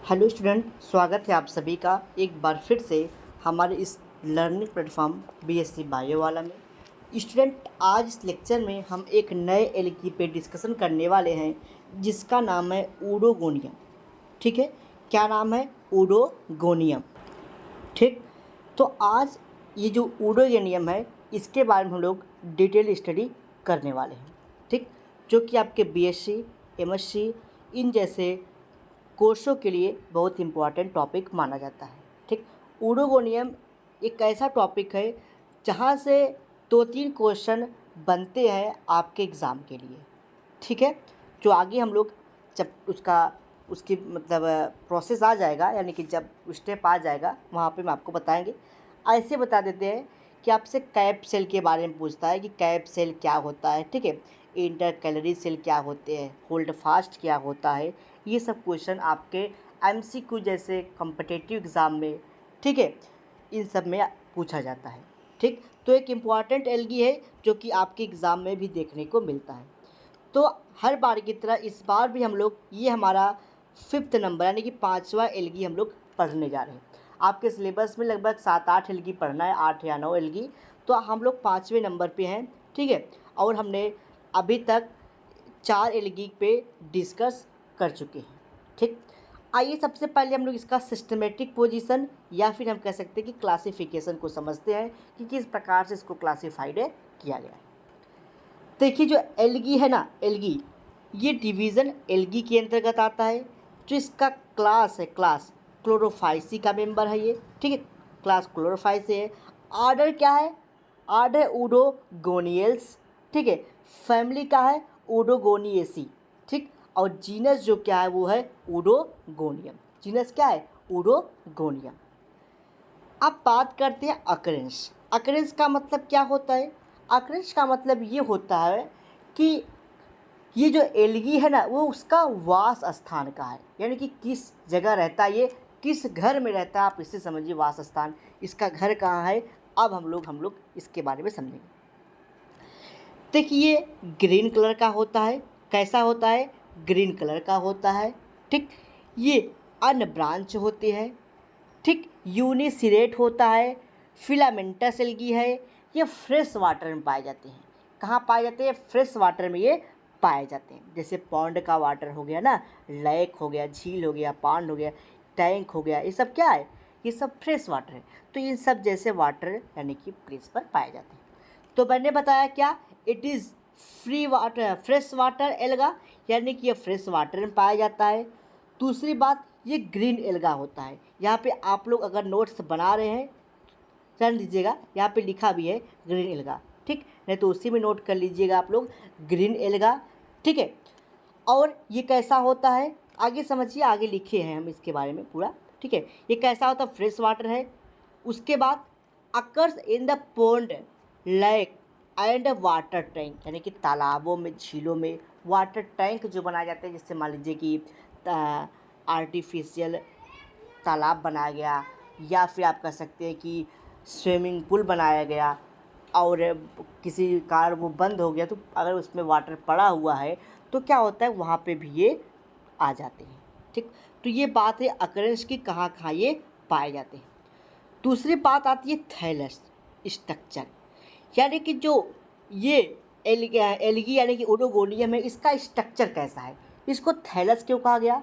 Hello student, स्वागत है आप सभी का एक बार फिर से हमारे इस लर्निंग प्लेटफॉर्म बीएससी बायो वाला में। स्टूडेंट, आज इस लेक्चर में हम एक नए एल्गी पे डिस्कशन करने वाले हैं जिसका नाम है ऊडोगोनियम। ठीक है, क्या नाम है? ऊडोगोनियम। ठीक, तो आज ये जो ऊडोगोनियम है इसके बारे में हम लोग डिटेल स्टडी करने वाले हैं। ठीक, जो कि आपके बीएससी, एमएससी इन जैसे कोर्सों के लिए बहुत इम्पॉर्टेंट टॉपिक माना जाता है। ठीक, ऊडोगोनियम एक ऐसा टॉपिक है जहाँ से 2-3 क्वेश्चन बनते हैं आपके एग्ज़ाम के लिए। ठीक है, जो आगे हम लोग जब उसकी मतलब प्रोसेस आ जाएगा, यानी कि जब स्टेप आ जाएगा वहाँ पे मैं आपको बताएंगे। ऐसे बता देते हैं कि आपसे कैप सेल के बारे में पूछता है कि कैप सेल क्या होता है। ठीक है, इंटरकैलरी सेल क्या होते हैं, होल्ड फास्ट क्या होता है, ये सब क्वेश्चन आपके एमसीक्यू जैसे कॉम्पिटिटिव एग्ज़ाम में, ठीक है, इन सब में पूछा जाता है। ठीक, तो एक इम्पॉर्टेंट एल्गी है जो कि आपके एग्ज़ाम में भी देखने को मिलता है। तो हर बार की तरह इस बार भी हम लोग ये हमारा 5th नंबर यानी कि 5वां एल्गी हम लोग पढ़ने जा रहे हैं। आपके सिलेबस में लगभग 7-8 एल्गी पढ़ना है, 8 या 9 एल्गी। तो हम लोग 5वें नंबर पे हैं। ठीक है, और हमने अभी तक 4 एल्गी पे डिस्कस कर चुके हैं। ठीक, आइए सबसे पहले हम लोग इसका सिस्टमेटिक पोजीशन या फिर हम कह सकते हैं कि क्लासिफिकेशन को समझते हैं कि किस प्रकार से इसको क्लासिफाइड किया गया है। देखिए, जो एल्गी है ना, एल्गी ये डिवीज़न एल्गी के अंतर्गत आता है। जो इसका क्लास है, क्लास क्लोरोफाइसी का मेंबर है ये। ठीक है, क्लास क्लोरोफाइसी है। आर्डर क्या है? आर्डर ऊडोगोनियल्स। ठीक है, फैमिली का है ऊडोगोनिएसी। ठीक, और जीनस जो क्या है वो है ऊडोगोनियम। जीनस क्या है? ऊडोगोनियम। अब बात करते हैं अकरेंस। अकरेंस का मतलब क्या होता है? अकरेंस का मतलब ये होता है कि ये जो एल्गी है ना वो उसका वास स्थान का है, यानी कि किस जगह रहता है, ये किस घर में रहता है, आप इससे समझिए वास स्थान, इसका घर कहाँ है। अब हम लोग इसके बारे में समझेंगे। देखिए, ग्रीन कलर का होता है। कैसा होता है? ग्रीन कलर का होता है। ठीक, ये अनब्रांच होते हैं। ठीक, यूनिसिरेट होता है। फिलामेंटस एल्गी है। ये फ्रेश वाटर में पाए जाते हैं। कहाँ पाए जाते हैं? फ्रेश वाटर में ये पाए जाते हैं। जैसे पॉन्ड का वाटर हो गया ना, लेक हो गया, झील हो गया, पांड हो गया, टैंक हो गया, ये सब क्या है? ये सब फ्रेश वाटर है। तो इन सब जैसे वाटर यानी कि प्लेस पर पाए जाते हैं। तो मैंने बताया क्या, it is free water, fresh water alga, यानी कि ये फ्रेश वाटर में पाया जाता है। दूसरी बात, ये ग्रीन एल्गा होता है। यहाँ पे आप लोग अगर नोट्स बना रहे हैं जान लीजिएगा, यहाँ पे लिखा भी है ग्रीन एल्गा। ठीक, नहीं तो उसी में नोट कर लीजिएगा आप लोग, ग्रीन एल्गा। ठीक है, और ये कैसा होता है आगे समझिए, आगे लिखे हैं हम इसके बारे में पूरा। ठीक है, ये कैसा होता है? फ्रेश वाटर है। उसके बाद occurs in the pond, lake and water tank, यानी कि तालाबों में, झीलों में वाटर टैंक जो बनाए जाते हैं, जिससे मान लीजिए कि आर्टिफिशियल तालाब बनाया गया, या फिर आप कह सकते हैं कि स्विमिंग पूल बनाया गया और किसी कारण वो बंद हो गया, तो अगर उसमें वाटर पड़ा हुआ है तो क्या होता है, वहाँ पे भी ये आ जाते हैं। ठीक, तो ये बात है अकरेंस की, कहाँ कहाँ ये पाए जाते हैं। दूसरी बात आती है थैलस स्ट्रक्चर, यानी कि जो ये एल्गी यानी कि ओडोगोनियम है, इसका स्ट्रक्चर कैसा है। इसको थैलस क्यों कहा गया?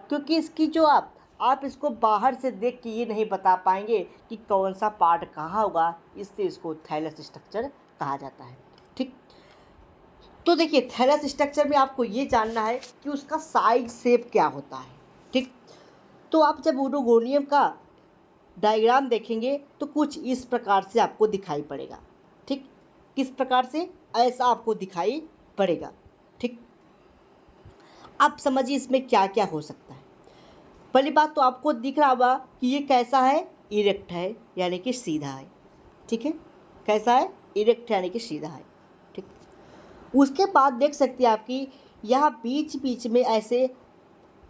क्योंकि इसकी जो आप इसको बाहर से देख के ये नहीं बता पाएंगे कि कौन सा पार्ट कहाँ होगा, इसलिए इसको थैलस स्ट्रक्चर कहा जाता है। ठीक, तो देखिए, थैलस स्ट्रक्चर में आपको ये जानना है कि उसका साइज शेप क्या होता है। ठीक, तो आप जब ओडोगोनियम का डायग्राम देखेंगे तो कुछ इस प्रकार से आपको दिखाई पड़ेगा। ठीक, किस प्रकार से? ऐसा आपको दिखाई पड़ेगा। ठीक, अब समझिए इसमें क्या क्या हो सकता है। पहली बात तो आपको दिख रहा होगा कि ये कैसा है? इरेक्ट है, यानी कि सीधा है। ठीक है, कैसा है? इरेक्ट यानी कि सीधा है। ठीक, उसके बाद देख सकते हैं आपकी यहाँ बीच बीच में ऐसे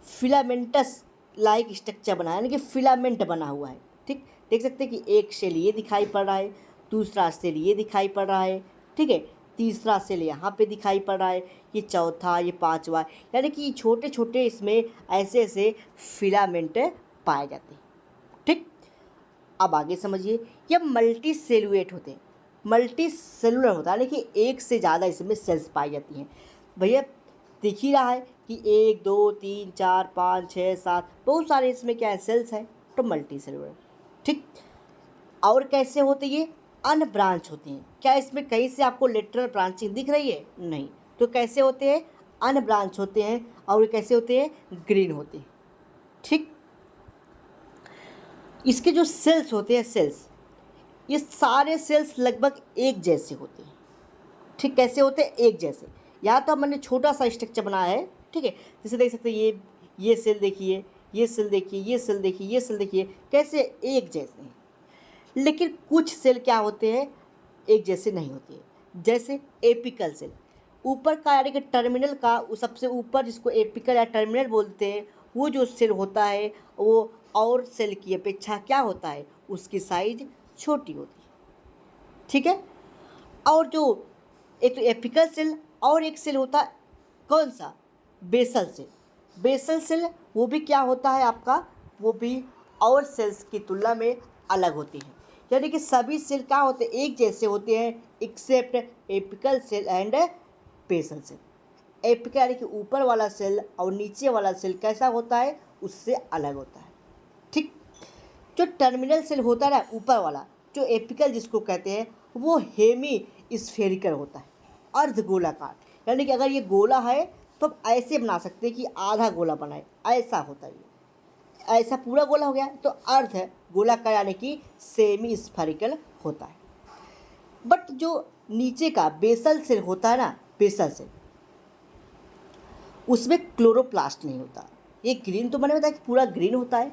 फिलामेंटस लाइक स्ट्रक्चर बना है, यानी कि फिलामेंट बना हुआ है। ठीक, देख सकते हैं कि एक सेल ये दिखाई पड़ रहा है, दूसरा सेल ये दिखाई पड़ रहा है। ठीक है, तीसरा सेल यहाँ पे दिखाई पड़ रहा है, ये चौथा, ये पांचवा, यानी कि छोटे छोटे इसमें ऐसे ऐसे फिलामेंट पाए जाते हैं। ठीक, अब आगे समझिए, ये मल्टी सेलुएट होते हैं। मल्टी सेलुलर होता है यानी कि एक से ज़्यादा इसमें सेल्स पाई जाती हैं। भैया दिख ही रहा है कि 1 2 3 4 5 6 7 बहुत सारे इसमें क्या है सेल्स हैं, तो मल्टी सेलुलर। ठीक, और कैसे होते ये अनब्रांच होते हैं। क्या इसमें कहीं से आपको लेटरल ब्रांचिंग दिख रही है? नहीं। तो कैसे होते हैं? अनब्रांच होते हैं। और ये कैसे होते हैं? ग्रीन होते हैं। ठीक, इसके जो सेल्स होते हैं, सेल्स, ये सारे सेल्स लगभग एक जैसे होते हैं। ठीक, कैसे होते हैं? एक जैसे। यहाँ तो मैंने छोटा सा स्ट्रक्चर बनाया है। ठीक है, जैसे देख सकते हैं ये सेल देखिए, ये सेल देखिए, ये सेल देखिए, ये सेल देखिए, कैसे एक जैसे हैं। लेकिन कुछ सेल क्या होते हैं? एक जैसे नहीं होते हैं। जैसे एपिकल सेल, ऊपर का यानी कि टर्मिनल का वो सबसे ऊपर, जिसको एपिकल या टर्मिनल बोलते हैं, वो जो सेल होता है वो और सेल की अपेक्षा क्या होता है? उसकी साइज छोटी होती है। ठीक है, और जो एक तो एपिकल सेल और एक सेल होता है कौन सा? Basal cell. बेसल सेल वो भी क्या होता है आपका? वो भी और सेल्स की तुलना में अलग होती है। यानी कि सभी सेल क्या होते हैं? एक जैसे होते हैं except apical cell and basal cell. Apical यानी कि ऊपर वाला सेल और नीचे वाला सेल कैसा होता है? उससे अलग होता है। ठीक, जो टर्मिनल सेल होता है ना ऊपर वाला, जो एपिकल जिसको कहते हैं, वो हेमी स्फेरिकल होता है, अर्ध गोलाकार। यानी कि अगर ये गोला है तो आप ऐसे बना सकते हैं कि आधा गोला बनाए, ऐसा होता है। ये ऐसा पूरा गोला हो गया तो अर्ध है गोलाकार यानी कि सेमी स्फेरिकल होता है। बट जो नीचे का बेसल सेल होता है ना, बेसल सेल, उसमें क्लोरोप्लास्ट नहीं होता। ये ग्रीन तो मैंने बताया कि पूरा ग्रीन होता है,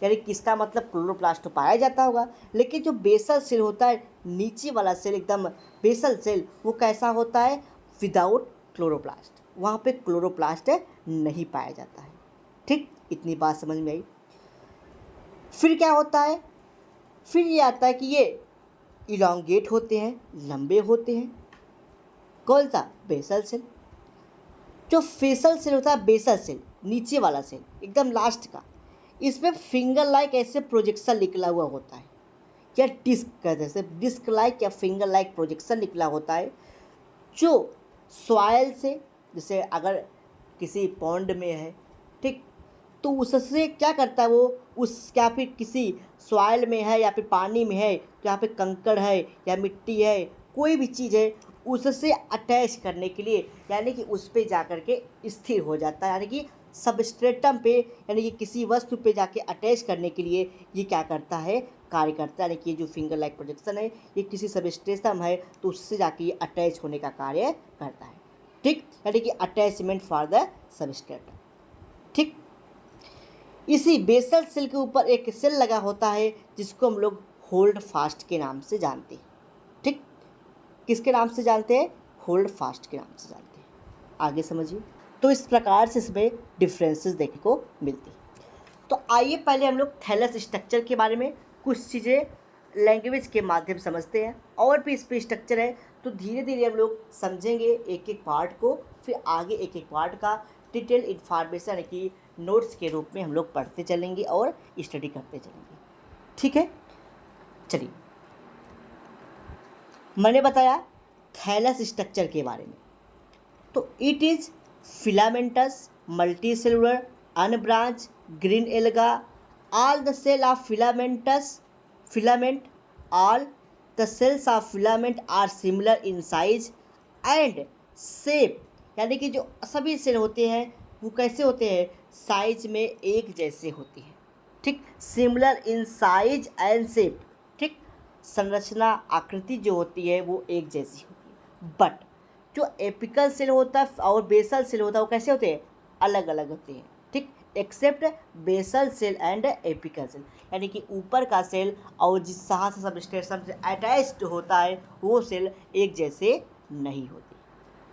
यानी किसका मतलब क्लोरोप्लास्ट तो पाया जाता होगा। लेकिन जो बेसल सेल होता है, नीचे वाला सेल एकदम बेसल सेल, वो कैसा होता है? विदाउट क्लोरोप्लास्ट, वहाँ पे क्लोरोप्लास्ट नहीं पाया जाता है। ठीक, इतनी बात समझ में आई। फिर क्या होता है? फिर ये आता है कि ये इलॉन्गेट होते हैं, लंबे होते हैं। कौन सा? Basal cell. जो फेसल सेल होता है, बेसल सेल, नीचे वाला सेल एकदम लास्ट का, इसमें फिंगर लाइक ऐसे प्रोजेक्शन निकला हुआ होता है, या डिस्क कहते हैं, डिस्क लाइक या फिंगर लाइक प्रोजेक्शन निकला होता है, जो सॉइल से, जैसे अगर किसी पॉन्ड में है, ठीक, तो उससे क्या करता है वो, उस या फिर किसी सॉइल में है या फिर पानी में है, तो यहाँ पे कंकड़ है या मिट्टी है, कोई भी चीज़ है, उससे अटैच करने के लिए, यानी कि उस पे जा कर के स्थिर हो जाता है, यानी कि सबस्ट्रेटम पे, यानी कि किसी वस्तु पे जाके अटैच करने के लिए ये क्या करता है? कार्य करता है। यानी कि ये जो फिंगर लाइक प्रोजेक्शन है, ये किसी सबस्ट्रेटम है तो उससे जाके ये अटैच होने का कार्य करता है। ठीक, यानी कि अटैचमेंट फॉर द सबस्ट्रेटम। ठीक, इसी बेसल सेल के ऊपर एक सेल लगा होता है जिसको हम लोग होल्ड फास्ट के नाम से जानते हैं। ठीक, किसके नाम से जानते हैं? होल्ड फास्ट के नाम से जानते हैं। आगे समझिए। तो इस प्रकार से इसमें डिफरेंसेस देखने को मिलती है। तो आइए पहले हम लोग थैलस स्ट्रक्चर के बारे में कुछ चीज़ें लैंग्वेज के माध्यम समझते हैं। और भी इस पर स्ट्रक्चर है, तो धीरे धीरे हम लोग समझेंगे एक एक पार्ट को, फिर आगे एक एक पार्ट का डिटेल इन्फॉर्मेशन की नोट्स के रूप में हम लोग पढ़ते चलेंगे और स्टडी करते चलेंगे। ठीक है, चलिए। मैंने बताया थैलस स्ट्रक्चर के बारे में, तो it is filamentous, multicellular, unbranch, green alga, all the cell of filament, all the cells of filament are similar in size and shape, यानी कि जो सभी सेल होते हैं वो कैसे होते हैं? साइज में एक जैसे होते हैं। ठीक, similar in size and shape. ठीक, संरचना, आकृति जो होती है वो एक जैसी होती है। बट जो एपिकल सेल होता है और बेसल सेल होता है वो कैसे होते हैं? अलग अलग होते हैं। ठीक, except basal cell and apical cell, यानी कि ऊपर का सेल और जिस जहाँ से सबस्ट्रेटम से अटैच्ड होता है वो सेल एक जैसे नहीं होते।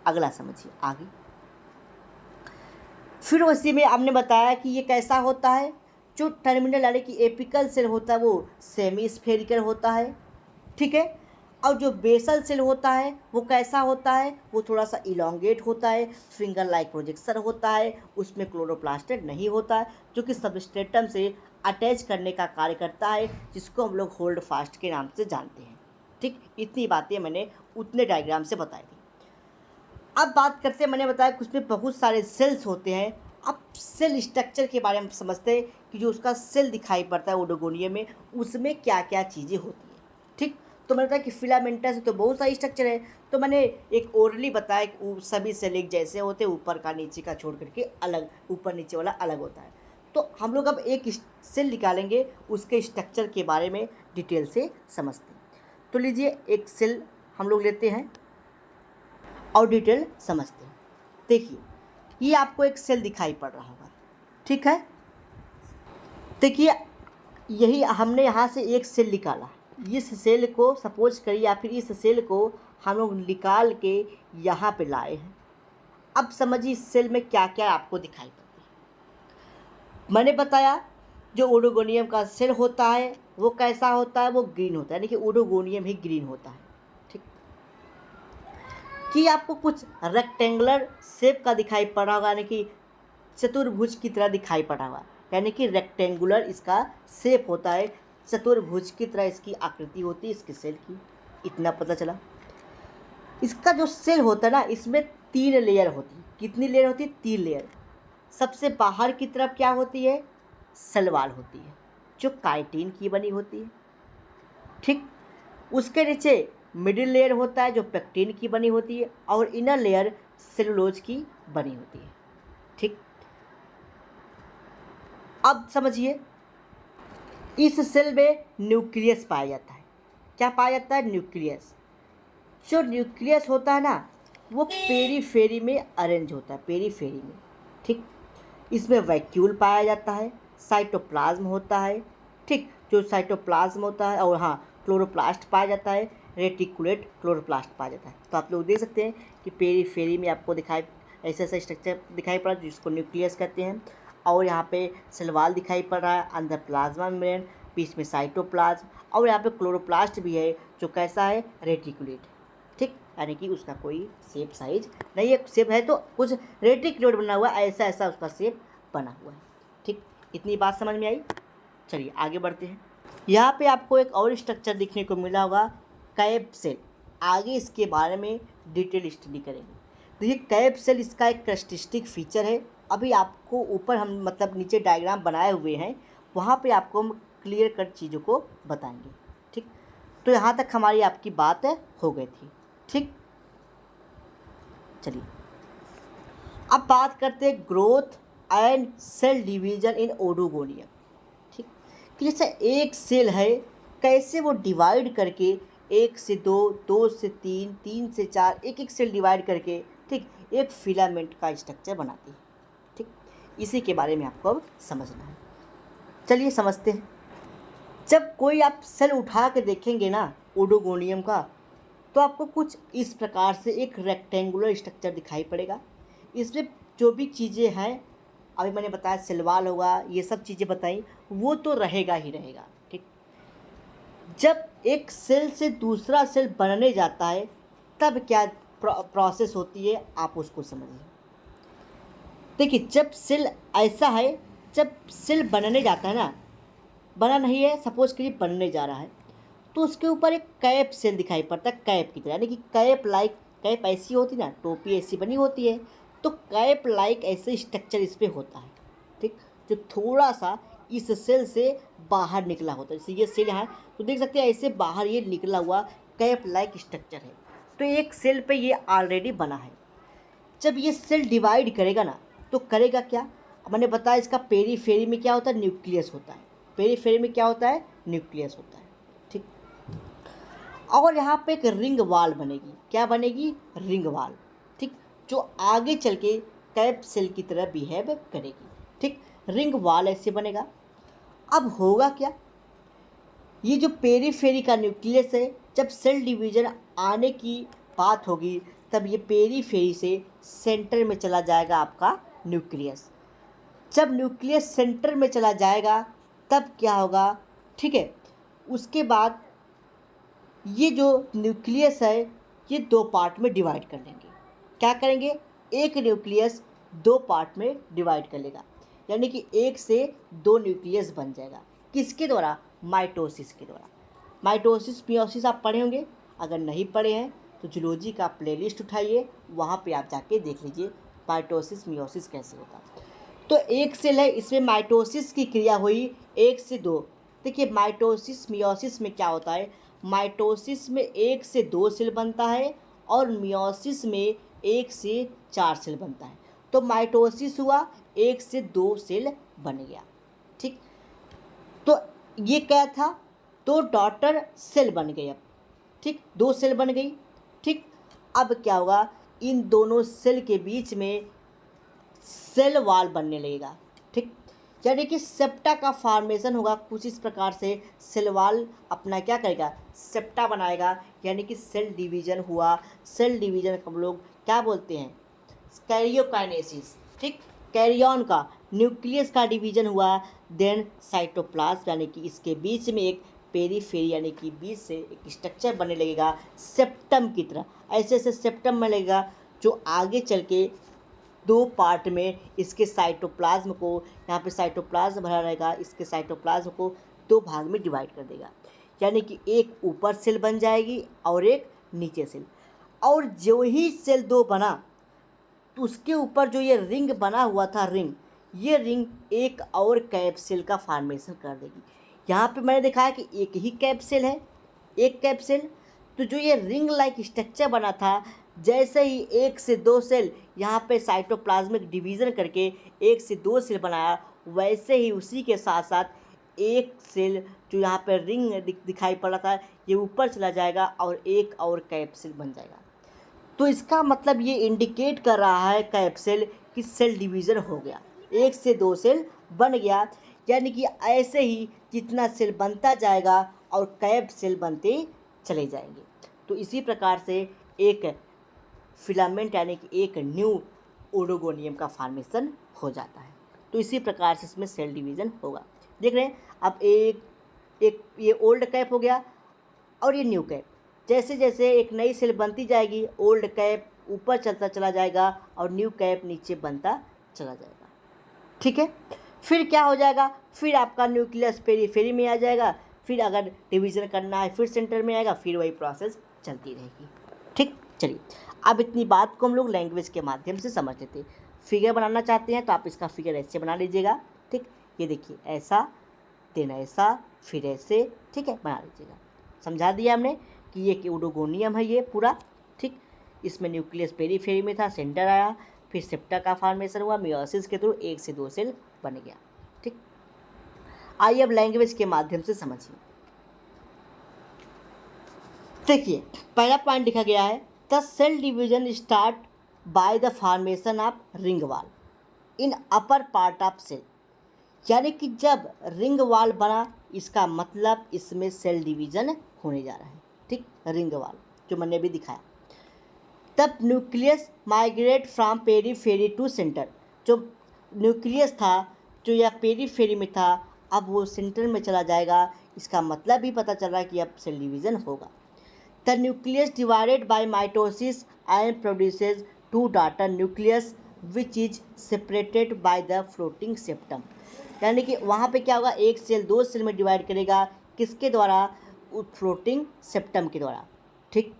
अगला समझिए आगे। फिर उसी में हमने बताया कि ये कैसा होता है? जो टर्मिनल यानी कि एपिकल सेल होता है वो सेमी स्फेरिकल होता है। ठीक है, और जो बेसल सेल होता है वो कैसा होता है, वो थोड़ा सा इलोंगेट होता है, फिंगर लाइक प्रोजेक्शन होता है, उसमें क्लोरोप्लास्ट नहीं होता है, जो कि सबस्ट्रेटम से अटैच करने का कार्य करता है, जिसको हम लोग होल्ड फास्ट के नाम से जानते हैं। ठीक, इतनी बातें मैंने उतने डायग्राम से बताई थी। अब बात करते हैं, मैंने बताया कुछ में बहुत सारे सेल्स होते हैं। अब सेल स्ट्रक्चर के बारे में समझते हैं कि जो उसका सेल दिखाई पड़ता है ओडोगोनियम में, उसमें क्या क्या चीज़ें होती हैं। ठीक, तो मैंने बताया कि फिलामेंटस है तो बहुत सारी स्ट्रक्चर है। तो मैंने एक ओरली बताया कि सभी सेल एक जैसे होते हैं, ऊपर का नीचे का छोड़ करके अलग, ऊपर नीचे वाला अलग होता है। तो हम लोग अब एक सेल निकालेंगे, उसके स्ट्रक्चर के बारे में डिटेल से समझते हैं। तो लीजिए एक सेल हम लोग लेते हैं और डिटेल समझते हैं। देखिए, ये आपको एक सेल दिखाई पड़ रहा होगा, ठीक है। देखिए, यही हमने यहाँ से एक सेल निकाला। इस सेल को सपोज करिए, या फिर इस सेल को हम लोग निकाल के यहाँ पे लाए हैं। अब समझिए इस सेल में क्या क्या आपको दिखाई पड़ता है। मैंने बताया जो ओडोगोनियम का सेल होता है वो कैसा होता है, वो ग्रीन होता है, यानी कि ओडोगोनियम ही ग्रीन होता है। ठीक, कि आपको कुछ रेक्टेंगुलर शेप का दिखाई पड़ा होगा, यानी कि चतुर्भुज की तरह दिखाई पड़ा हुआ, यानी कि रेक्टेंगुलर इसका शेप होता है, चतुर्भुज की तरह इसकी आकृति होती है इसके सेल की। इतना पता चला। इसका जो सेल होता है ना, इसमें 3 लेयर होती है। कितनी लेयर होती है? 3 लेयर। सबसे बाहर की तरफ क्या होती है? सेल वॉल होती है, जो काइटिन की बनी होती है। ठीक, उसके नीचे मिडिल लेयर होता है जो पेक्टिन की बनी होती है, और इनर लेयर सेलुलोज की बनी होती है। ठीक, अब समझिए इस सेल में न्यूक्लियस पाया जाता है। क्या पाया जाता है? न्यूक्लियस। जो न्यूक्लियस होता है ना, वो पेरीफेरी में अरेंज होता है, पेरीफेरी में। ठीक, इसमें वैक्यूल पाया जाता है, साइटोप्लाज्म होता है। ठीक, जो साइटोप्लाज्म होता है, और हाँ, क्लोरोप्लास्ट पाया जाता है, रेटिकुलेट क्लोरोप्लास्ट पाया जाता है। तो आप लोग देख सकते हैं कि पेरीफेरी में आपको दिखाई ऐसा ऐसा स्ट्रक्चर दिखाई पड़ा जिसको न्यूक्लियस कहते हैं। और यहाँ पे सेल वॉल दिखाई पड़ रहा है, अंदर प्लाज्मा मेम्ब्रेन, बीच में साइटोप्लाज्म, और यहाँ पे क्लोरोप्लास्ट भी है जो कैसा है? रेटिकुलेट। ठीक, यानी कि उसका कोई शेप साइज नहीं है, शेप है तो कुछ रेटिकुलेट बना हुआ है, ऐसा ऐसा उसका शेप बना हुआ है। ठीक, इतनी बात समझ में आई। चलिए आगे बढ़ते हैं। यहाँ पे आपको एक और स्ट्रक्चर दिखने को मिला होगा, कैप सेल। आगे इसके बारे में डिटेल स्टडी करेंगे। देखिए, कैप सेल इसका एक कैरेक्टरिस्टिक फीचर है। अभी आपको ऊपर हम मतलब नीचे डायग्राम बनाए हुए हैं, वहाँ पे आपको हम क्लियर कट चीज़ों को बताएंगे। ठीक, तो यहाँ तक हमारी आपकी बात हो गई थी। ठीक, चलिए अब बात करते हैं growth and cell division in Oedogonium. ठीक, कि जैसे एक सेल है, कैसे वो डिवाइड करके 1 से 2, 2 से 3, 3 से 4, एक एक सेल डिवाइड करके, ठीक, एक फिलामेंट का स्ट्रक्चर बनाती है। ठीक, इसी के बारे में आपको अब समझना है। चलिए समझते हैं। जब कोई आप सेल उठा के देखेंगे ना ओडोगोनियम का, तो आपको कुछ इस प्रकार से एक रेक्टेंगुलर स्ट्रक्चर दिखाई पड़ेगा। इसमें जो भी चीज़ें हैं, अभी मैंने बताया सेल वॉल होगा, ये सब चीज़ें बताई, वो तो रहेगा ही रहेगा। ठीक, जब एक सेल से दूसरा सेल बनने जाता है, तब क्या प्रोसेस होती है, आप उसको समझिए। देखिए, जब सेल ऐसा है, जब सेल बनने जाता है ना, बना नहीं है, सपोज करिए बनने जा रहा है, तो उसके ऊपर एक कैप सेल दिखाई पड़ता है, कैप की तरह, यानी कि कैप लाइक, कैप ऐसी होती ना, टोपी ऐसी बनी होती है, तो कैप लाइक ऐसे स्ट्रक्चर इस पर होता है। ठीक, जो थोड़ा सा इस सेल से बाहर निकला होता है, जैसे ये सेल यहाँ, तो देख सकते हैं ऐसे बाहर ये निकला हुआ कैप लाइक स्ट्रक्चर है। तो एक सेल पे ये ऑलरेडी बना है। जब ये सेल डिवाइड करेगा ना, तो करेगा क्या? मैंने बताया इसका पेरीफेरी में क्या होता है? न्यूक्लियस होता है। पेरीफेरी में क्या होता है? न्यूक्लियस होता है। ठीक, और यहाँ पे एक रिंग वॉल बनेगी। क्या बनेगी? Ring wall. ठीक, जो आगे चल के कैप सेल की तरह बिहेव करेगी। ठीक, रिंग वॉल ऐसे बनेगा। अब होगा क्या? ये जो पेरीफेरी का न्यूक्लियस है, जब सेल डिवीजन आने की बात होगी, तब ये पेरीफेरी से सेंटर में चला जाएगा आपका न्यूक्लियस। जब न्यूक्लियस सेंटर में चला जाएगा, तब क्या होगा? ठीक है, उसके बाद ये जो न्यूक्लियस है ये दो पार्ट में डिवाइड कर लेंगे। क्या करेंगे, एक न्यूक्लियस दो पार्ट में डिवाइड कर लेगा, यानी कि एक से दो न्यूक्लियस बन जाएगा। किसके द्वारा, माइटोसिस के द्वारा। माइटोसिस मियोसिस आप पढ़े होंगे, अगर नहीं पढ़े हैं तो जूलॉजी का प्लेलिस्ट उठाइए, वहाँ पे आप जाके देख लीजिए माइटोसिस मियोसिस कैसे होता है। तो एक सेल है, इसमें माइटोसिस की क्रिया हुई एक से दो। देखिए माइटोसिस मियोसिस में क्या होता है, माइटोसिस में एक से दो सेल बनता है और मियोसिस में एक से चार सेल बनता है। तो माइटोसिस हुआ, एक से दो सेल बन गया। ठीक, तो ये क्या था, दो डॉटर सेल बन गई। अब ठीक, दो सेल बन गई। ठीक, अब क्या होगा, इन दोनों सेल के बीच में सेल वॉल बनने लगेगा। ठीक, यानी कि सेप्टा का फॉर्मेशन होगा कुछ इस प्रकार से। सेल वॉल अपना क्या करेगा, सेप्टा बनाएगा, यानी कि सेल डिवीजन हुआ। सेल डिवीजन को हम लोग क्या बोलते हैं, कैरियोकाइनेसिस। ठीक, कैरियन का, न्यूक्लियस का डिवीजन हुआ। देन साइटोप्लाज्म, यानी कि इसके बीच में एक पेरीफेरी, यानी कि बीच से एक स्ट्रक्चर बनने लगेगा सेप्टम की तरह। ऐसे ऐसे सेप्टम में लगेगा जो आगे चल के दो पार्ट में इसके साइटोप्लाज्म को, यहाँ पे साइटोप्लाज्म भरा रहेगा, इसके साइटोप्लाज्म को दो भाग में डिवाइड कर देगा। यानी कि एक ऊपर सेल बन जाएगी और एक नीचे सेल। और जो ही सेल दो बना तो उसके ऊपर जो ये रिंग बना हुआ था, रिंग, ये रिंग एक और कैप्सूल का फॉर्मेशन कर देगी। यहाँ पे मैंने दिखाया कि एक ही कैप्सूल है, एक कैप्सूल। तो जो ये रिंग लाइक स्ट्रक्चर बना था, जैसे ही एक से दो सेल यहाँ पे साइटोप्लाज्मिक डिवीज़न करके एक से दो सेल बनाया, वैसे ही उसी के साथ साथ एक सेल जो यहाँ पे रिंग दिखाई पड़ रहा था, ये ऊपर चला जाएगा और एक और कैप्सूल बन जाएगा। तो इसका मतलब ये इंडिकेट कर रहा है कैप्सूल कि सेल डिवीज़न हो गया, एक से दो सेल बन गया। यानी कि ऐसे ही जितना सेल बनता जाएगा और कैप्सूल बनते चले जाएंगे। तो इसी प्रकार से एक फिलामेंट यानी कि एक न्यू ओडोगोनियम का फॉर्मेशन हो जाता है। तो इसी प्रकार से इसमें सेल डिवीज़न होगा। देख रहे हैं, अब एक एक ये ओल्ड कैप हो गया और ये न्यू कैप। जैसे जैसे एक नई सेल बनती जाएगी, ओल्ड कैप ऊपर चलता चला जाएगा और न्यू कैप नीचे बनता चला जाएगा। ठीक है, फिर क्या हो जाएगा, फिर आपका न्यूक्लियस पेरीफेरी में आ जाएगा, फिर अगर डिवीज़न करना है फिर सेंटर में आएगा, फिर वही प्रोसेस चलती रहेगी। ठीक, चलिए अब इतनी बात को हम लोग लैंग्वेज के माध्यम से समझ लेते हैं। फिगर बनाना चाहते हैं तो आप इसका फिगर ऐसे बना लीजिएगा। ठीक, ये देखिए ऐसा, देन ऐसा, फिर ऐसे। ठीक है, बना लीजिएगा। समझा दिया हमने कि ये ओडोगोनियम है ये पूरा। ठीक, इसमें न्यूक्लियस पेरीफेरी में था, सेंटर आया, फिर सेप्टा का फॉर्मेशन हुआ, मियोसिस के थ्रू एक से दो सेल बन गया। ठीक, आइए अब लैंग्वेज के माध्यम से समझिए। देखिए पहला पॉइंट लिखा गया है, the cell division start by the formation of ring wall in upper part of cell. यानी कि जब रिंग वॉल बना, इसका मतलब इसमें सेल डिवीजन होने जा रहा है। ठीक, रिंग वॉल जो मैंने भी दिखाया। तब nucleus migrate from periphery to centre. जो न्यूक्लियस था जो या पेरीफेरी में था, अब वो सेंटर में चला जाएगा। इसका मतलब भी पता चल रहा है कि अब सेल डिवीजन होगा। The nucleus divided by mitosis and produces two daughter nucleus which is separated by the floating septum. यानी कि वहाँ पे क्या होगा, एक सेल दो सेल में डिवाइड करेगा, किसके द्वारा, फ्लोटिंग सेप्टम के द्वारा। ठीक,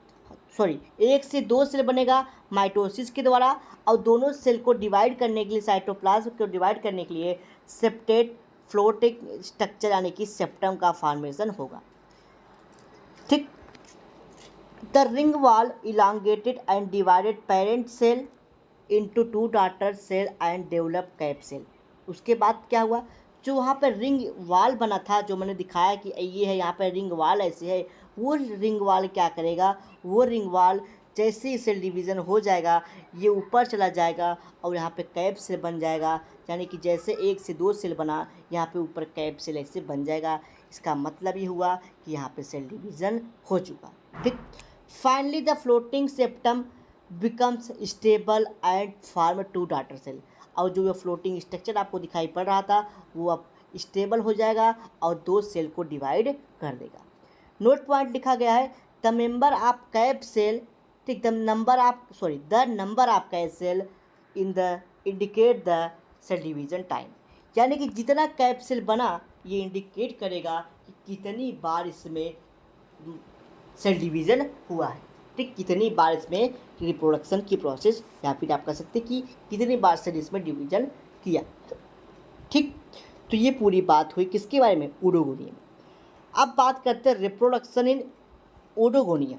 सॉरी, एक से दो सेल बनेगा माइटोसिस के द्वारा, और दोनों सेल को डिवाइड करने के लिए, साइटोप्लाज्म को डिवाइड करने के लिए सेप्टेट फ्लोटिंग स्ट्रक्चर यानी कि सेप्टम का फॉर्मेशन होगा। ठीक, the ring wall elongated and divided parent cell into two daughter cell and develop cap cell. उसके बाद क्या हुआ, जो वहाँ पर रिंग वॉल बना था, जो मैंने दिखाया कि ये है यहाँ पर रिंग वॉल ऐसे है, वो रिंग वॉल क्या करेगा, वो रिंग वॉल जैसे ही सेल डिवीज़न हो जाएगा, ये ऊपर चला जाएगा और यहाँ पे कैप सेल बन जाएगा। यानी कि जैसे एक से दो सेल बना, यहाँ पे ऊपर कैप सेल ऐसे बन जाएगा। इसका मतलब ये हुआ कि यहाँ पे सेल डिवीज़न हो चुका। ठीक, finally the floating septum becomes stable and form two daughter cell. और जो फ्लोटिंग स्ट्रक्चर आपको दिखाई पड़ रहा था, वो अब स्टेबल हो जाएगा और दो सेल को डिवाइड कर देगा। नोट पॉइंट लिखा गया है, the member of cap cell, ठीक, the number of cap cell in the indicate the cell division time, यानी कि जितना कैप सेल बना ये इंडिकेट करेगा कि कितनी बार इसमें सेल डिवीज़न हुआ है, ठीक, कितनी बार इसमें रिप्रोडक्शन की प्रोसेस, या फिर आप कह सकते हैं कि कितनी बार सेल इसमें डिवीजन किया, ठीक। तो ये पूरी बात हुई किसके बारे में, ओडोगोनियम। अब बात करते हैं रिप्रोडक्शन इन ओडोगोनियम।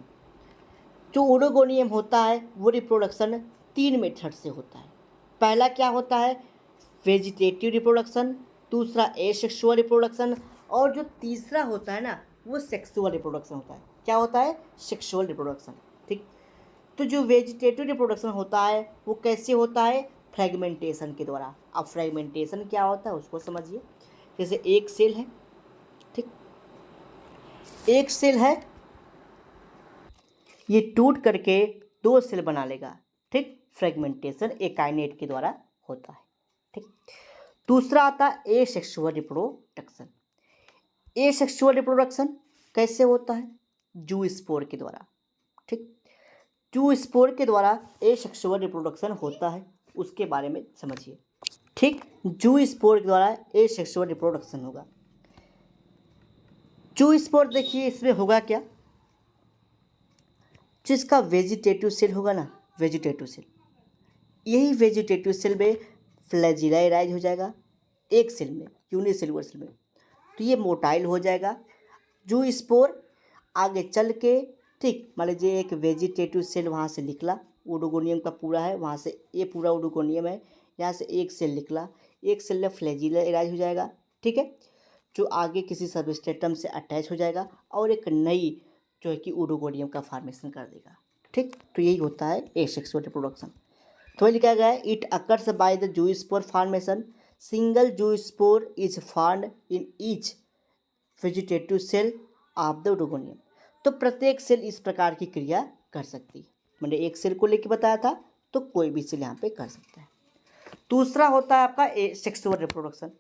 जो ओडोगोनियम होता है वो रिप्रोडक्शन 3 मेथड से होता है। पहला क्या होता है, वेजिटेटिव रिप्रोडक्शन, दूसरा एसेक्सुअल रिप्रोडक्शन, और जो तीसरा होता है ना वो सेक्सुअल रिप्रोडक्शन होता है। क्या होता है, सेक्सुअल रिप्रोडक्शन, ठीक। तो जो वेजिटेटिव रिप्रोडक्शन होता है वो कैसे होता है, फ्रेगमेंटेशन के द्वारा। अब फ्रेगमेंटेशन क्या होता है उसको समझिए। जैसे एक सेल है, ठीक, एक सेल है, ये टूट करके 2 सेल बना लेगा, ठीक, फ्रेगमेंटेशन एकाइनेट के द्वारा होता है, ठीक। दूसरा आता है एसेक्सुअल रिप्रोडक्शन। एसेक्सुअल रिप्रोडक्शन कैसे होता है, जूस्पोर के द्वारा, ठीक। जूस्पोर के द्वारा एसेक्सुअल रिप्रोडक्शन होता है, उसके बारे में समझिए, ठीक। जूस्पोर के द्वारा एसेक्सुअल रिप्रोडक्शन होगा। जूस्पोर देखिए इसमें होगा क्या, जिसका वेजिटेटिव सेल होगा ना, वेजिटेटिव सेल, यही वेजिटेटिव सेल में फ्लैजिला राइज हो जाएगा, एक सेल में, यूनिसेलुलर सेल में, तो ये मोटाइल हो जाएगा। जो स्पोर आगे चल के, ठीक, मान लीजिए एक वेजिटेटिव सेल वहाँ से निकला, ओडोगोनियम का पूरा है, वहाँ से ये पूरा ओडोगोनियम है, यहाँ से एक सेल निकला, एक सेल में फ्लैजिला राइज हो जाएगा, ठीक है, जो आगे किसी सबस्ट्रेटम से अटैच हो जाएगा और एक नई जो है कि ओडोगोनियम का फॉर्मेशन कर देगा, ठीक। तो यही होता है एसेक्सुअल रिप्रोडक्शन। तो लिखा गया है, it occurs by the zoospore formation, single zoospore is found in each vegetative cell of the Oedogonium. तो प्रत्येक सेल इस प्रकार की क्रिया कर सकती है। मैंने एक सेल को लेकर बताया था, तो कोई भी सेल यहाँ पे कर सकता है। दूसरा होता है आपका सेक्सुअल रिप्रोडक्शन।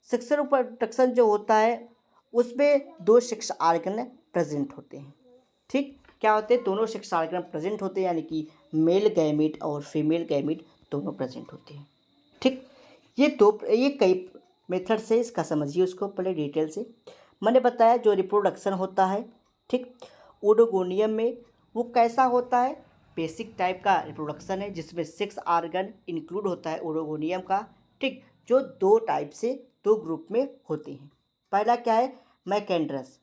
सेक्सुअल रिप्रोडक्शन जो होता है उसमें 2 सेक्स ऑर्गन प्रेजेंट होते हैं, ठीक। क्या होते हैं, दोनों सेक्स ऑर्गन प्रेजेंट होते हैं, यानी कि मेल गैमीट और फीमेल गैमीट दोनों प्रेजेंट होते हैं, ठीक। ये कई मेथड से इसका समझिए उसको पहले डिटेल से। मैंने बताया जो रिप्रोडक्शन होता है, ठीक, ओडोगोनियम में वो कैसा होता है, बेसिक टाइप का रिप्रोडक्शन है जिसमें 6 ऑर्गन इंक्लूड होता है ओडोगोनियम का, ठीक, जो 2 टाइप से 2 ग्रुप में होते हैं। पहला क्या है, मैकेंड्रस,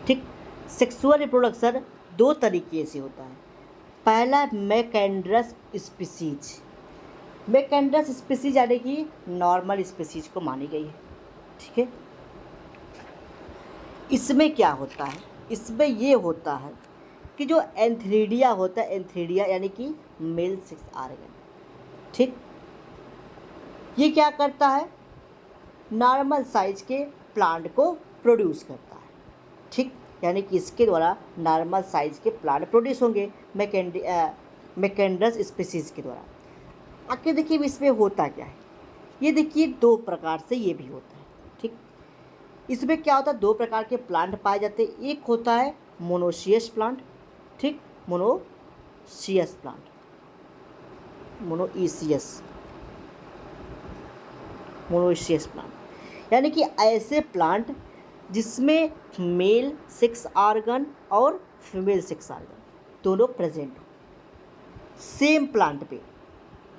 ठीक। सेक्सुअल रिप्रोडक्शन 2 तरीके से होता है। पहला मैकेंड्रस स्पीसीज, मैकेंड्रस स्पीसीज यानी कि नॉर्मल स्पीसीज को मानी गई है, ठीक है। इसमें क्या होता है, इसमें ये होता है कि जो एंथ्रीडिया होता है, एंथ्रीडिया यानी कि मेल 6 ऑर्गन, ठीक, ये क्या करता है, नॉर्मल साइज के प्लांट को प्रोड्यूस करता है, ठीक, यानी कि इसके द्वारा नॉर्मल साइज के प्लांट प्रोड्यूस होंगे मैकेंड्रस स्पीसीज के द्वारा। आखिर देखिए इसमें होता क्या है, ये देखिए 2 प्रकार से ये भी होता है, ठीक। इसमें क्या होता है, 2 प्रकार के प्लांट पाए जाते हैं। एक होता है मोनोसियस प्लांट, ठीक, मोनोसियस प्लांट, मोनोसियस प्लांट, यानी कि ऐसे प्लांट जिसमें मेल 6 ऑर्गन और फीमेल 6 ऑर्गन दोनों प्रेजेंट हो सेम प्लांट पे,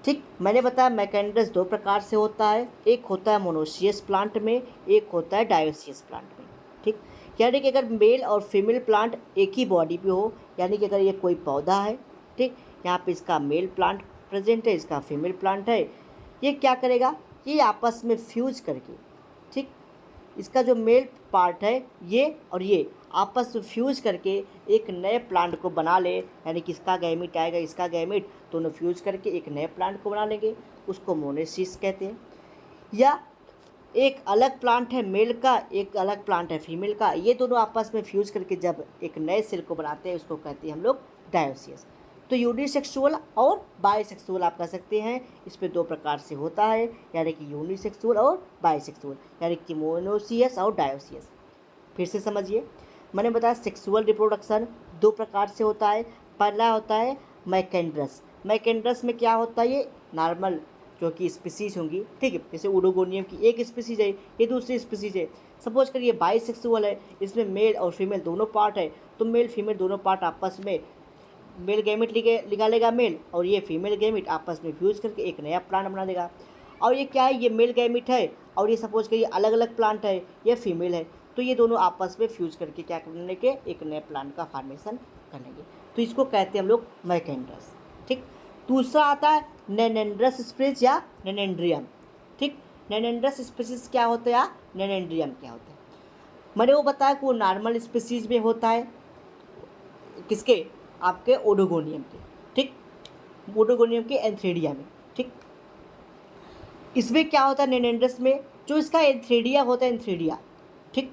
ठीक। मैंने बताया मैकेंड्रस 2 प्रकार से होता है, एक होता है मोनोसियस प्लांट में, एक होता है डायोसियस प्लांट में, ठीक। यानी कि अगर मेल और फीमेल प्लांट एक ही बॉडी पे हो, यानी कि अगर ये कोई पौधा है, ठीक, यहाँ पे इसका मेल प्लांट प्रेजेंट है, इसका फीमेल प्लांट है, ये क्या करेगा, ये आपस में फ्यूज करके, ठीक, इसका जो मेल पार्ट है ये और ये आपस में फ्यूज करके एक नए प्लांट को बना ले, यानी कि इसका गैमीट आएगा, इसका गैमीट, दोनों फ्यूज करके एक नए प्लांट को बना लेंगे, उसको मोनोसिस कहते हैं। या एक अलग प्लांट है मेल का, एक अलग प्लांट है फीमेल का, ये दोनों आपस में फ्यूज करके जब एक नए सेल को बनाते हैं उसको कहते हैं हम लोग डायोसियस। तो यूनिसेक्सुअल और बाइसेक्सुअल आप कह सकते हैं, इसमें 2 प्रकार से होता है, यानी कि यूनिसेक्सुअल और बाइसेक्सुअल, यानी कि मोनोसियस और डायोसियस। फिर से समझिए, मैंने बताया सेक्सुअल रिप्रोडक्शन दो प्रकार से होता है। पहला होता है मैकेंड्रस। मैकेंड्रस में क्या होता है, ये नॉर्मल जो कि स्पीसीज होंगी, ठीक है, जैसे ओडोगोनियम की एक स्पीसीज है, ये दूसरी स्पीसीज है। सपोज करिए बाइसेक्सुअल है, इसमें मेल और फीमेल दोनों पार्ट है, तो मेल फीमेल दोनों पार्ट आपस में मेल गैमेट निकालेगा मेल, और ये फीमेल गैमेट आपस में फ्यूज करके एक नया प्लांट बना देगा। और ये क्या है, ये मेल गैमेट है और ये सपोज करिए अलग अलग प्लांट है, ये फीमेल है, तो ये दोनों आपस में फ्यूज करके क्या करने के एक नए प्लांट का फॉर्मेशन करेंगे, तो इसको कहते हैं हम लोग मैकेंड्रस। ठीक, दूसरा आता है नेनेंड्रस स्पीसीज या नेनेंड्रियम। ठीक, नेनेंड्रस स्पीसीज क्या होता है या नेनेंड्रियम क्या होता है। मैंने वो बताया कि वो नॉर्मल स्पीसीज में होता है, किसके, आपके ओडोगोनियम के, ठीक, ओडोगोनियम के एंथ्रेडिया में। ठीक, इसमें क्या होता है नेनेंड्रस में, जो इसका एंथ्रेडिया होता है, एंथ्रेडिया, ठीक,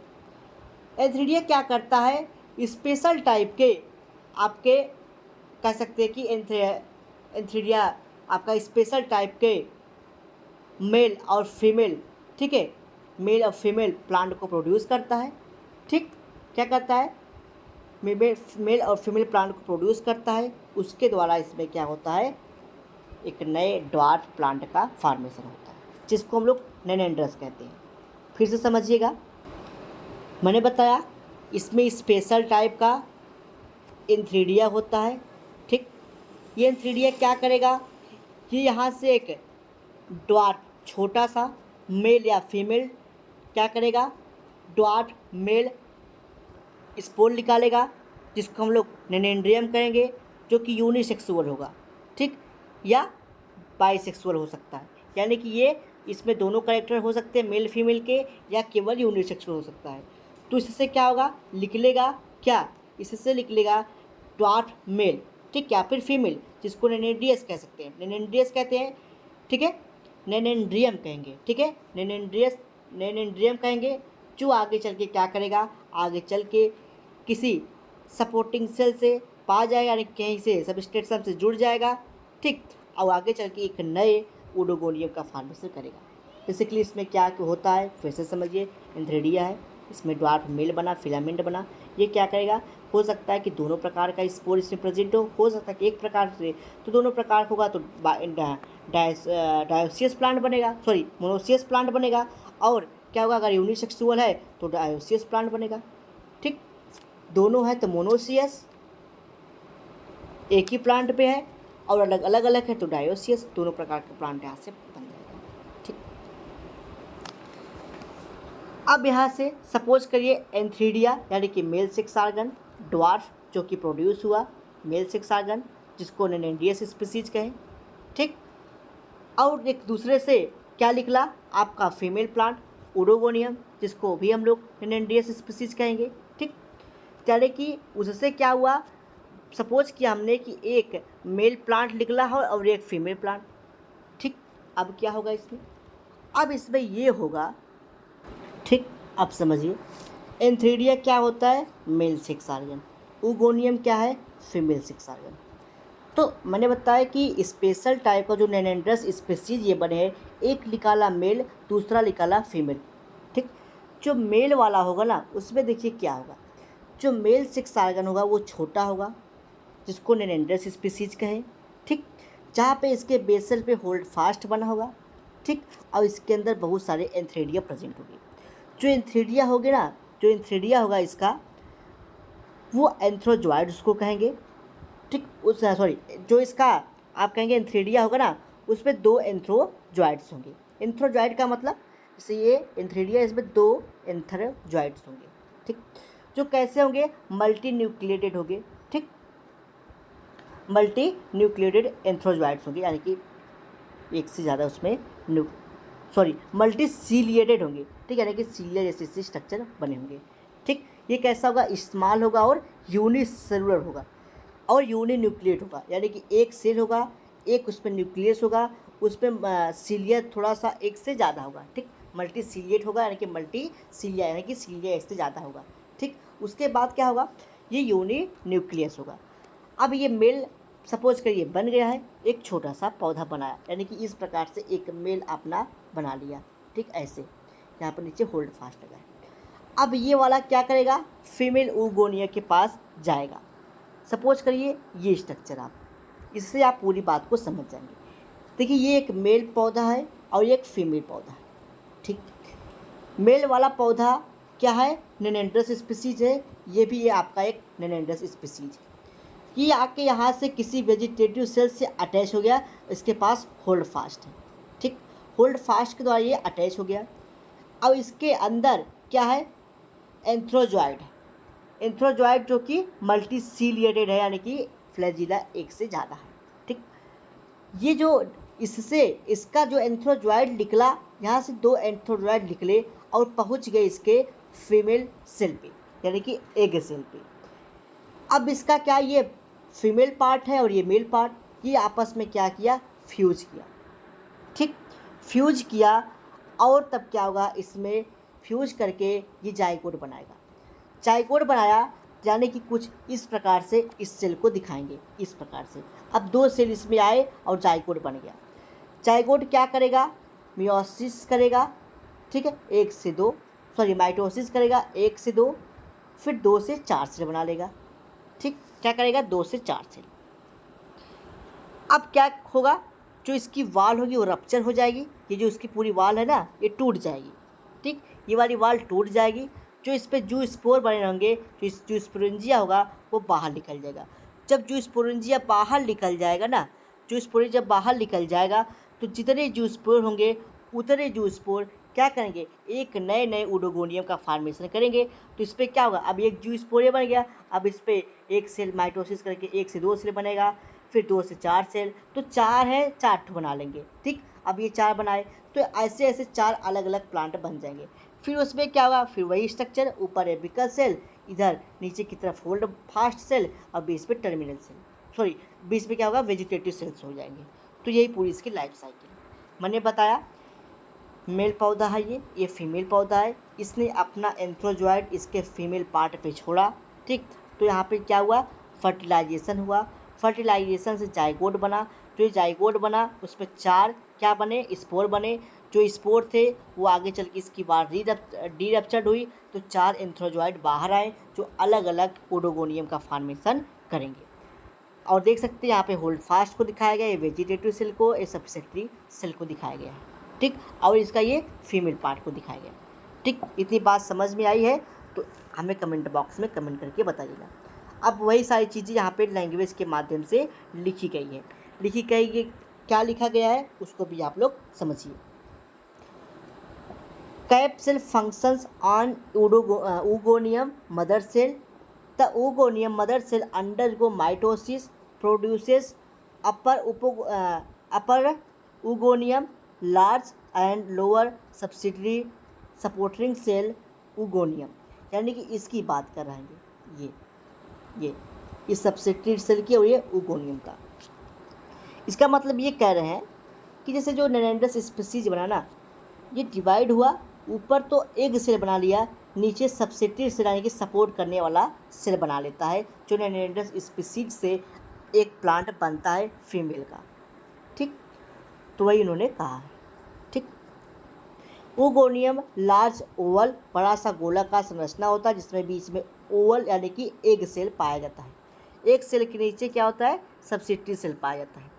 एंथ्रेडिया क्या करता है, स्पेशल टाइप के आपके कह सकते हैं कि एंथ्रेडिया आपका स्पेशल टाइप के मेल और फीमेल, ठीक है, मेल और फीमेल प्लांट को प्रोड्यूस करता है। ठीक, क्या करता है, मेल और फीमेल प्लांट को प्रोड्यूस करता है, उसके द्वारा इसमें क्या होता है, एक नए ड्वार्फ प्लांट का फॉर्मेशन होता है, जिसको हम लोग नेनेंड्रस कहते हैं। फिर से समझिएगा, मैंने बताया इसमें स्पेशल टाइप का एंथ्रेडिया होता है। ठीक, ये एंथ्रेडिया क्या करेगा कि यहाँ से एक ड्वार्फ छोटा सा मेल या फीमेल क्या करेगा, ड्वार्फ मेल स्पोर निकालेगा, जिसको हम लोग नेनेंड्रियम कहेंगे, जो कि यूनिसेक्सुअल होगा। ठीक, या बाइसेक्सुअल हो सकता है, यानी कि ये इसमें दोनों कैरेक्टर हो सकते हैं मेल फीमेल के, या केवल यूनिसेक्सुअल हो सकता है। तो इससे क्या होगा, निकलेगा क्या, इससे निकलेगा ड्वार्फ मेल, ठीक, या फिर फीमेल, जिसको नेनेंड्रियस कह सकते हैं, नेनेंड्रियस कहते हैं। ठीक है, नेनेंड्रियम कहेंगे, ठीक है, नेनेंड्रियम कहेंगे, जो आगे चल के क्या करेगा, आगे चल के किसी सपोर्टिंग सेल से पा जाएगा, यानी कहीं से सबस्ट्रेट सेल से जुड़ जाएगा। ठीक, और आगे चल के एक नए ओडोगोनियम का फॉर्मेशन करेगा। बेसिकली इसमें क्या होता है फिर से समझिए, एंथ्रेडिया है, इसमें ड्वार्फ मेल बना, फिलामेंट बना, ये क्या करेगा, हो सकता है कि दोनों प्रकार का स्पोर इसमें प्रेजेंट हो सकता है कि एक प्रकार से, तो दोनों प्रकार होगा तो डायोसियस प्लांट बनेगा, सॉरी मोनोसियस प्लांट बनेगा। और क्या होगा, अगर यूनिसेक्सुअल है तो डायोसियस प्लांट बनेगा। ठीक, दोनों है तो मोनोसियस, एक ही प्लांट पे है, और अलग अलग अलग है तो डायोसियस, दोनों प्रकार के प्लांट यहाँ से बन जाएगा। ठीक, अब यहाँ से सपोज करिए एंथ्रीडिया यानी कि मेल सेक्स ऑर्गन, ड्वार्फ जो कि प्रोड्यूस हुआ मेल सेक्स ऑर्गन, जिसको नेनेंड्रियस स्पीसीज कहें। ठीक, और एक दूसरे से क्या निकला, आपका फीमेल प्लांट ओडोगोनियम, जिसको भी हम लोग नेनेंड्रियस स्पीसीज कहेंगे। ठीक, यानी कि उससे क्या हुआ, सपोज किया हमने कि एक मेल प्लांट निकला है और एक फीमेल प्लांट। ठीक, अब क्या होगा इसमें, अब इसमें ये होगा, ठीक, अब समझिए एंथ्रेडिया क्या होता है, मेल सेक्स ऑर्गन, ओगोनियम क्या है, फीमेल सेक्स ऑर्गन। तो मैंने बताया कि स्पेशल टाइप का जो नेनेंड्रस स्पीसीज ये बने हैं, एक निकाला मेल, दूसरा निकाला फीमेल। ठीक, जो मेल वाला होगा ना, उसमें देखिए क्या होगा, जो मेल सेक्स ऑर्गन होगा वो छोटा होगा, जिसको नेनेंड्रस स्पीसीज कहें। ठीक, जहाँ पे इसके बेसल पे होल्ड फास्ट बना होगा। ठीक, और इसके अंदर बहुत सारे एंथ्रेडिया प्रेजेंट होंगे। जो एंथ्रेडिया होगे ना, जो एंथ्रेडिया होगा इसका, वो एंथ्रोजॉइड उसको कहेंगे। ठीक, उस सॉरी जो इसका आप कहेंगे एंथ्रेडिया होगा ना, उसमें दो एंथ्रोजॉइड्स होंगे। एंथ्रोजॉइड का मतलब जैसे ये एंथ्रेडिया, इसमें दो एंथ्रोजॉइड्स होंगे। ठीक, जो कैसे होंगे, मल्टी न्यूक्लिएटेड होंगे। ठीक, मल्टी न्यूक्लिएटेड एंथ्रोजॉइड्स होंगे, यानी कि एक से ज़्यादा उसमें मल्टी सीलिएटेड होंगे। ठीक, यानी कि सीलिया जैसे स्ट्रक्चर बने होंगे। ठीक, ये कैसा होगा, स्मॉल होगा और यूनिसेलुलर होगा और यूनिन्यूक्लिएट होगा, यानी कि एक सेल होगा, एक उसमें न्यूक्लियस होगा, उसमें सीलिया थोड़ा सा एक से ज़्यादा होगा। ठीक, मल्टी सीलिएट होगा, यानी कि मल्टी सीलिया, यानी कि सीलिया एक से ज़्यादा होगा। ठीक, उसके बाद क्या होगा, ये यूनिन्यूक्लियस होगा। अब ये मेल सपोज करिए बन गया है, एक छोटा सा पौधा बनाया, यानी कि इस प्रकार से एक मेल अपना बना लिया। ठीक, ऐसे यहाँ पर नीचे होल्ड फास्ट लगा है। अब ये वाला क्या करेगा, फीमेल ओगोनिया के पास जाएगा। सपोज करिए ये स्ट्रक्चर इससे आप पूरी बात को समझ जाएंगे। देखिए ये एक मेल पौधा है और ये एक फीमेल पौधा है। ठीक, मेल वाला पौधा क्या है, नेनेंड्रस स्पीसीज है, ये आपका एक नेनेंड्रस स्पीसीज है। ये आके यहाँ से किसी वेजिटेटिव सेल से अटैच हो गया, इसके पास होल्ड फास्ट है। ठीक, होल्ड फास्ट के द्वारा ये अटैच हो गया। अब इसके अंदर क्या है, एंथ्रोजॉइड है। एंथ्रोजॉइड जो कि मल्टीसीलिएटेड है, यानी कि फ्लैजिला एक से ज़्यादा है। ठीक, ये जो इससे इसका जो एंथ्रोजॉइड निकला, यहाँ से 2 एंथ्रोजॉइड निकले और पहुँच गए इसके फीमेल सेल पे, यानी कि एग सेल पे। अब इसका क्या, ये फीमेल पार्ट है और ये मेल पार्ट, ये आपस में क्या किया, फ्यूज किया। ठीक, फ्यूज किया और तब क्या होगा, इसमें फ्यूज करके ये जाइगोट बनाएगा। जाइगोट बनाया यानी कि कुछ इस प्रकार से इस सेल को दिखाएंगे, इस प्रकार से। अब 2 सेल इसमें आए और जाइगोट बन गया। जाइगोट क्या करेगा, मियोसिस करेगा। ठीक है, 1 से 2, सॉरी माइटोसिस करेगा 1 से 2, फिर 2 से 4 सेल बना लेगा। ठीक, क्या करेगा, 2 से 4 सेल। अब क्या होगा, जो इसकी वाल होगी वो रप्चर हो जाएगी। ये जो इसकी पूरी वाल है ना, ये टूट जाएगी। ठीक, ये वाली वाल टूट जाएगी। जो इस पर जू स्पोर बने होंगे, जो स्पोरेंजिया होगा वो बाहर निकल जाएगा। जब जू स्पोरेंजिया बाहर निकल जाएगा ना, जू स्पोरेंजिया बाहर निकल जाएगा तो जितने जू स्पोर होंगे उतने जू स्पोर क्या करेंगे, एक नए नए ओडोगोनियम का फॉर्मेशन करेंगे। तो इस पर क्या होगा, अब एक जू स्पोर बन गया, अब इस पर 1 सेल माइटोसिस करके 1 से 2 सेल बनेगा, फिर 2 से 4 सेल, तो 4 है, 4 बना लेंगे। ठीक, अब ये 4 बनाए तो ऐसे ऐसे 4 अलग अलग प्लांट बन जाएंगे। फिर उसमें क्या होगा, फिर वही स्ट्रक्चर, ऊपर एपिकल सेल, इधर नीचे की तरफ होल्ड फास्ट सेल और बीच में टर्मिनल सेल, सॉरी बीच में क्या होगा, वेजिटेटिव सेल्स हो जाएंगे। तो यही पूरी इसकी लाइफ साइकिल मैंने बताया। मेल पौधा है ये फीमेल पौधा है। इसने अपना एंथ्रोजॉइड इसके फीमेल पार्ट पे छोड़ा। ठीक, तो यहाँ पे क्या हुआ, फर्टिलाइजेशन हुआ। फर्टिलाइजेशन से जाइगोट बना। जो जाइगोट बना उसमें 4 क्या बने, स्पोर बने। जो स्पोर थे वो आगे चल के इसकी बार डी रप्चर्ड हुई, तो 4 एंथ्रोजॉइड बाहर आए जो अलग अलग ओडोगोनियम का फॉर्मेशन करेंगे। और देख सकते हैं यहाँ पे होल्ड फास्ट को दिखाया गया है, वेजिटेटिव सेल को, ये सब्सिडरी सेल को दिखाया गया है। ठीक, और इसका ये फीमेल पार्ट को दिखाया गया। ठीक, इतनी बात समझ में आई है तो हमें कमेंट बॉक्स में कमेंट करके बताइएगा। अब वही सारी चीज़ें यहाँ पे लैंग्वेज के माध्यम से लिखी गई है। क्या लिखा गया है उसको भी आप लोग समझिए। Cap cell functions on oogoneum mother cell. The oogoneum mother cell undergo mitosis, produces upper oogonium, large and lower subsidiary supporting cell oogonium, यानी कि इसकी बात कर रहे हैं ये इस सब्सिडियरी सेल की और ये ओगोनियम का। इसका मतलब ये कह रहे हैं कि जैसे जो नेनेंड्रस स्पीसीज बना ना, ये डिवाइड हुआ, ऊपर तो एग सेल बना लिया, नीचे सब्सिडियरी सेल यानी कि सपोर्ट करने वाला सेल बना लेता है, जो नेनेंड्रस स्पीसीज से एक प्लांट बनता है फीमेल का। ठीक, तो वही उन्होंने कहा है। ठीक, ओगोनियम लार्ज ओवल, बड़ा सा गोला का संरचना होता है जिसमें बीच में ओवल यानी कि एग सेल पाया जाता है। एक सेल के नीचे क्या होता है, सब्सिडियरी सेल पाया जाता है।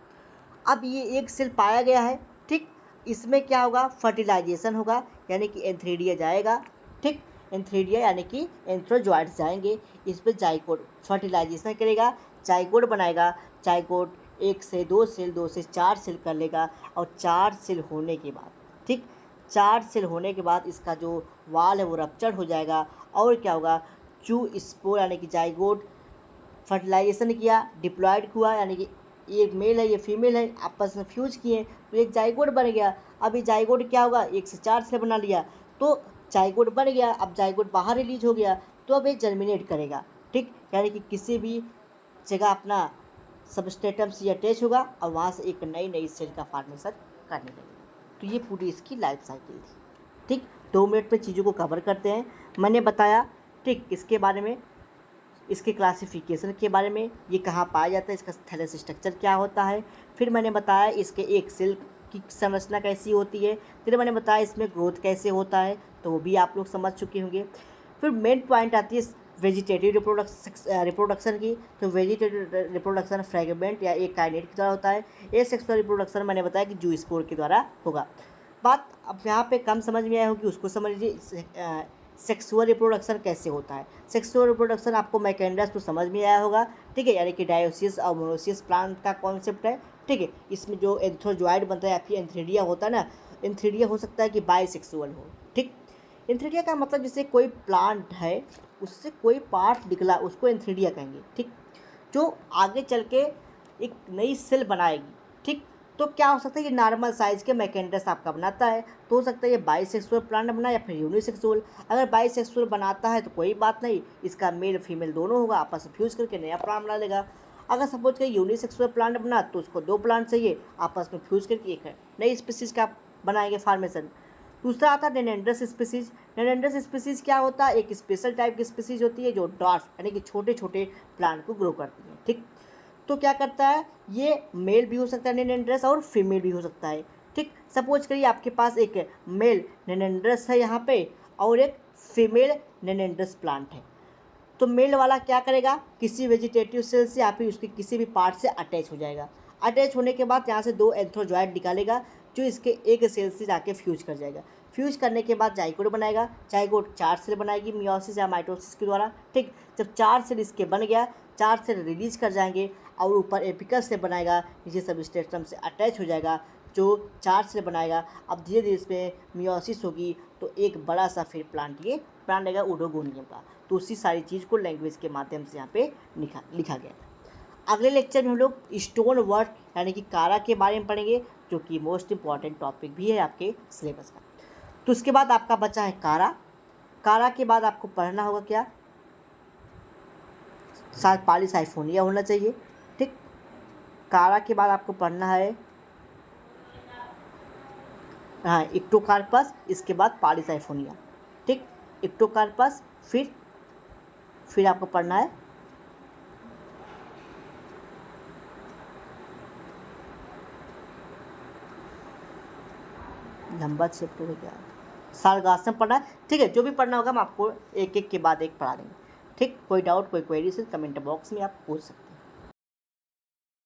अब ये एक सेल पाया गया है। ठीक, इसमें क्या होगा, फर्टिलाइजेशन होगा, यानी कि एंथ्रीडिया जाएगा। ठीक, एंथ्रीडिया यानी कि एंथ्रोजॉइड्स जाएंगे, इस पर जाइगोट फर्टिलाइजेशन करेगा, जाइगोट बनाएगा। जाइगोट 1 से 2 सेल, 2 से 4 सेल कर लेगा, और 4 सेल होने के बाद, ठीक, 4 सेल होने के बाद इसका जो वाल है वो रप्चर हो जाएगा। और क्या होगा, जू स्पोर यानी कि जाइगोट फर्टिलाइजेशन किया, डिप्लॉयड हुआ, यानी कि ये मेल है ये फीमेल है, आपस में फ्यूज किए तो एक जाइगोट बन गया। अब ये जाइगोट क्या होगा, 1 से 4 सेल बना लिया तो जाइगोट बन गया। अब जाइगोट बाहर रिलीज हो गया तो अब ये जर्मिनेट करेगा। ठीक, यानी कि किसी भी जगह अपना सबस्ट्रेटम से अटैच होगा और वहाँ से एक नई सेल का फॉर्मेशन करने लगेगा। तो ये पूरी इसकी लाइफ साइकिल थी। ठीक, 2 मिनट में चीज़ों को कवर करते हैं। मैंने बताया ठीक इसके बारे में, इसके क्लासिफिकेशन के बारे में, ये कहाँ पाया जाता है, इसका थैलेस स्ट्रक्चर क्या होता है। फिर मैंने बताया इसके एक सेल की संरचना कैसी होती है। फिर मैंने बताया इसमें ग्रोथ कैसे होता है, तो वो भी आप लोग समझ चुके होंगे। फिर मेन पॉइंट आती है वेजिटेटिव रिप्रोडक्शन की, तो वेजिटेटिव रिप्रोडक्शन फ्रेगमेंट या एक काइनेट के द्वारा होता है। एसेक्सुअल रिप्रोडक्शन मैंने बताया कि जूस्पोर के द्वारा होगा। बात अब यहाँ पे कम समझ में आया होगी, उसको समझ लीजिए सेक्सुअल रिप्रोडक्शन कैसे होता है। सेक्सुअल रिप्रोडक्शन आपको मैकेंडस तो समझ में आया होगा, ठीक है, यानी कि डायोसियस और मोनोसियस प्लांट का कॉन्सेप्ट है, ठीक है। इसमें जो एंथ्रोजॉइड बनता है या फिर एंथ्रीडिया होता है ना, एंथ्रीडिया हो सकता है कि बाइसेक्सुअल हो, ठीक। एंथ्रीडिया का मतलब जैसे कोई प्लांट है उससे कोई पार्ट निकला उसको एंथ्रीडिया कहेंगे, ठीक, जो आगे चल के एक नई सेल बनाएगी, ठीक। तो क्या हो सकता है कि नॉर्मल साइज़ के मैकेंडस आपका बनाता है, तो हो सकता है ये बाइसेक्सुअल प्लांट बना या फिर यूनिसेक्सुअल। अगर बाइसेक्सुअल बनाता है तो कोई बात नहीं, इसका मेल फीमेल दोनों होगा, आपस में फ्यूज़ करके नया प्लांट बना लेगा। अगर सपोज कि यूनिसेक्सुअल प्लांट बना तो उसको 2 प्लांट चाहिए, आपस में फ्यूज़ करके एक नई स्पीसीज़ का बनाएंगे फॉर्मेशन। दूसरा आता है नेनेंड्रस स्पीसीज़। नेनेंड्रस स्पीसीज़ क्या होता है, एक स्पेशल टाइप की स्पीसीज़ होती है जो डॉट्स यानी कि छोटे छोटे प्लांट को ग्रो करती है, ठीक। तो क्या करता है, ये मेल भी हो सकता है नेनेंड्रस और फीमेल भी हो सकता है, ठीक। सपोज करिए आपके पास एक मेल नेनेंड्रस है यहाँ पे और एक फीमेल नेनेंड्रस प्लांट है, तो मेल वाला क्या करेगा, किसी वेजिटेटिव सेल से या फिर उसके किसी भी पार्ट से अटैच हो जाएगा। अटैच होने के बाद यहाँ से 2 एंथ्रोजॉइड निकालेगा जो इसके एक सेल से जाके फ्यूज कर जाएगा। फ्यूज करने के बाद जाइगोट बनाएगा, जाइगोट 4 सेल बनाएगी मियोसिस या माइटोसिस के द्वारा, ठीक। जब 4 सेल इसके बन गया, 4 सेल रिलीज कर जाएंगे और ऊपर एपिकस से बनाएगा, नीचे सबस्ट्रेटम से अटैच हो जाएगा जो 4 सेल बनाएगा। अब धीरे धीरे इसमें मियोसिस होगी तो एक बड़ा सा फिर प्लांट ये प्लांट रहेगा ओडोगोनियम का। तो उसी सारी चीज़ को लैंग्वेज के माध्यम से यहाँ पे लिखा गया है। अगले लेक्चर में हम लोग स्टोन वर्क यानी कि कारा के बारे में पढ़ेंगे, जो कि मोस्ट इंपॉर्टेंट टॉपिक भी है आपके सिलेबस का। तो उसके बाद आपका बचा है कारा। कारा के बाद आपको पढ़ना होगा क्या, साथ पॉलीसाइफोनिया होना चाहिए, ठीक। कारा के बाद आपको पढ़ना है हाँ इक्टोकार्पस, इसके बाद पॉलीसाइफोनिया, ठीक। इक्टोकार्पस फिर आपको पढ़ना है लंबा चैप्टर है क्या, सारगासम पढ़ना है, ठीक है। जो भी पढ़ना होगा हम आपको एक एक के बाद एक पढ़ा देंगे, ठीक। कोई डाउट कोई क्वेरी से कमेंट बॉक्स में आप पूछ सकते हैं।